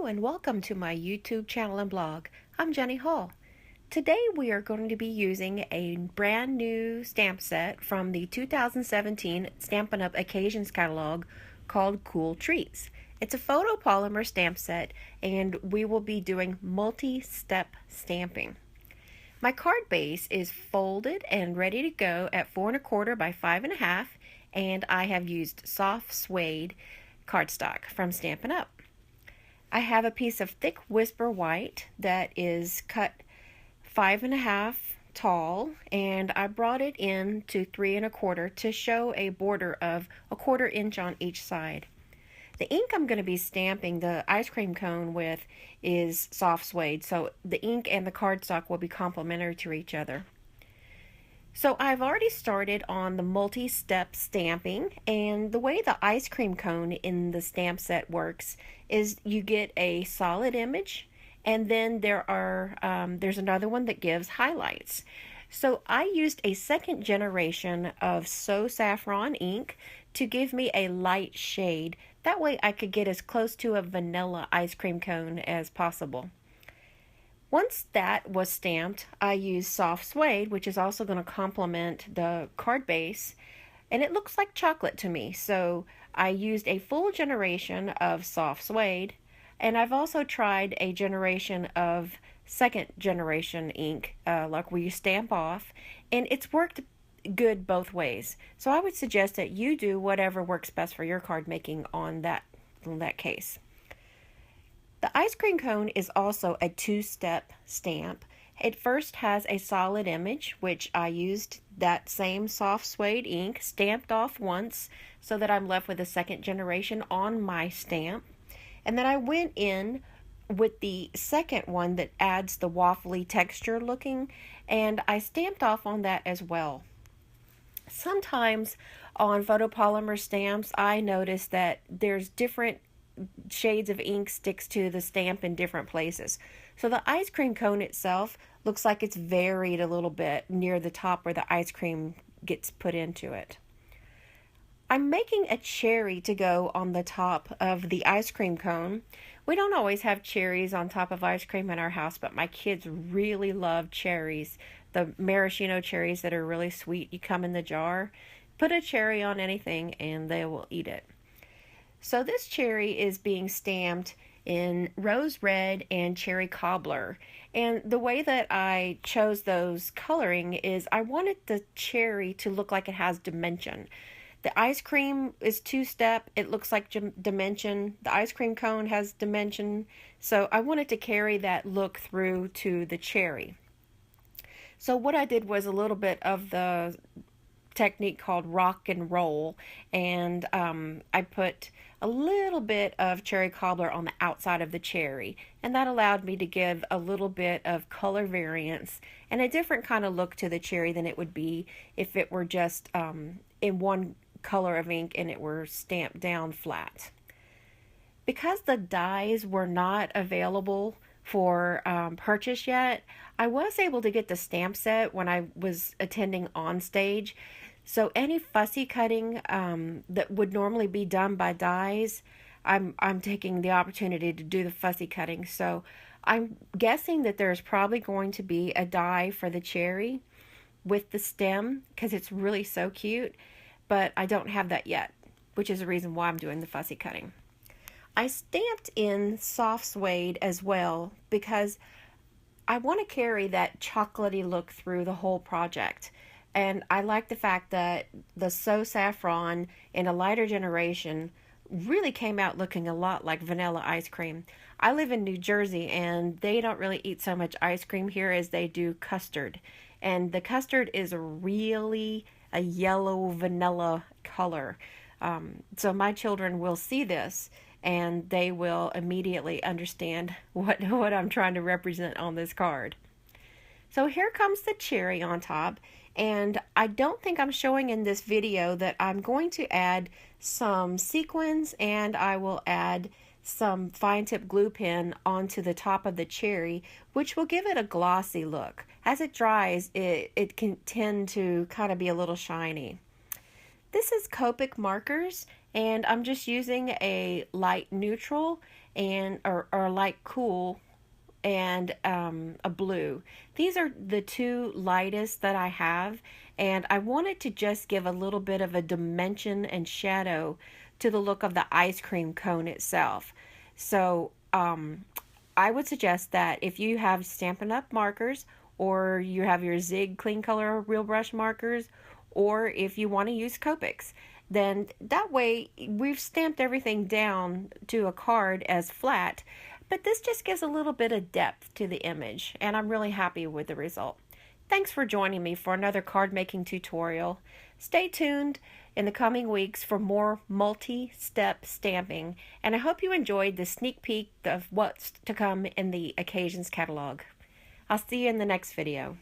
and welcome to my YouTube channel and blog. I'm Jenny Hall. Today we are going to be using a brand new stamp set from the 2017 Stampin' Up! Occasions catalog called Cool Treats. It's a photopolymer stamp set and we will be doing multi-step stamping. My card base is folded and ready to go at 4 1/4 by 5 1/2, and I have used soft suede cardstock from Stampin' Up! I have a piece of thick whisper white that is cut 5 1/2 tall, and I brought it in to 3 1/4 to show a border of 1/4 inch on each side. The ink I'm going to be stamping the ice cream cone with is soft suede, so the ink and the cardstock will be complementary to each other. So I've already started on the multi-step stamping, and the way the ice cream cone in the stamp set works is you get a solid image, and then there's another one that gives highlights. So I used a second generation of So Saffron ink to give me a light shade. That way I could get as close to a vanilla ice cream cone as possible. Once that was stamped, I used soft suede, which is also going to complement the card base, and it looks like chocolate to me. So I used a full generation of soft suede, and I've also tried a generation of second generation ink, like where you stamp off, and it's worked good both ways. So I would suggest that you do whatever works best for your card making on that case. The ice cream cone is also a two-step stamp. It first has a solid image, which I used that same soft suede ink, stamped off once so that I'm left with a second generation on my stamp. And then I went in with the second one that adds the waffly texture looking, and I stamped off on that as well. Sometimes on photopolymer stamps, I notice that there's different shades of ink sticks to the stamp in different places. So the ice cream cone itself looks like it's varied a little bit near the top where the ice cream gets put into it. I'm making a cherry to go on the top of the ice cream cone. We don't always have cherries on top of ice cream in our house, but my kids really love cherries. The maraschino cherries that are really sweet. You come in the jar, put a cherry on anything, and they will eat it. So this cherry is being stamped in rose red and cherry cobbler. And the way that I chose those coloring is I wanted the cherry to look like it has dimension. The ice cream is two-step. It looks like dimension. The ice cream cone has dimension. So I wanted to carry that look through to the cherry. So what I did was a little bit of the technique called rock and roll, and I put a little bit of cherry cobbler on the outside of the cherry, and that allowed me to give a little bit of color variance and a different kind of look to the cherry than it would be if it were just in one color of ink and it were stamped down flat. Because the dies were not available for purchase yet, I was able to get the stamp set when I was attending on stage. So any fussy cutting that would normally be done by dies, I'm taking the opportunity to do the fussy cutting. So I'm guessing that there's probably going to be a die for the cherry with the stem because it's really so cute, but I don't have that yet, which is the reason why I'm doing the fussy cutting. I stamped in soft suede as well because I want to carry that chocolatey look through the whole project. And I like the fact that the So Saffron in a lighter generation really came out looking a lot like vanilla ice cream. I live in New Jersey and they don't really eat so much ice cream here as they do custard. And the custard is really a yellow vanilla color. So my children will see this and they will immediately understand what I'm trying to represent on this card. So here comes the cherry on top, and I don't think I'm showing in this video that I'm going to add some sequins and I will add some fine tip glue pen onto the top of the cherry, which will give it a glossy look. As it dries, it can tend to kind of be a little shiny. This is Copic markers, and I'm just using a light neutral, and or light cool and a blue. These are the two lightest that I have, and I wanted to just give a little bit of a dimension and shadow to the look of the ice cream cone itself. So I would suggest that if you have Stampin' Up! Markers, or you have your Zig Clean Color Real Brush markers, or if you want to use Copics, then that way we've stamped everything down to a card as flat, but this just gives a little bit of depth to the image, and I'm really happy with the result. Thanks for joining me for another card making tutorial. Stay tuned in the coming weeks for more multi-step stamping, and I hope you enjoyed the sneak peek of what's to come in the Occasions catalog. I'll see you in the next video.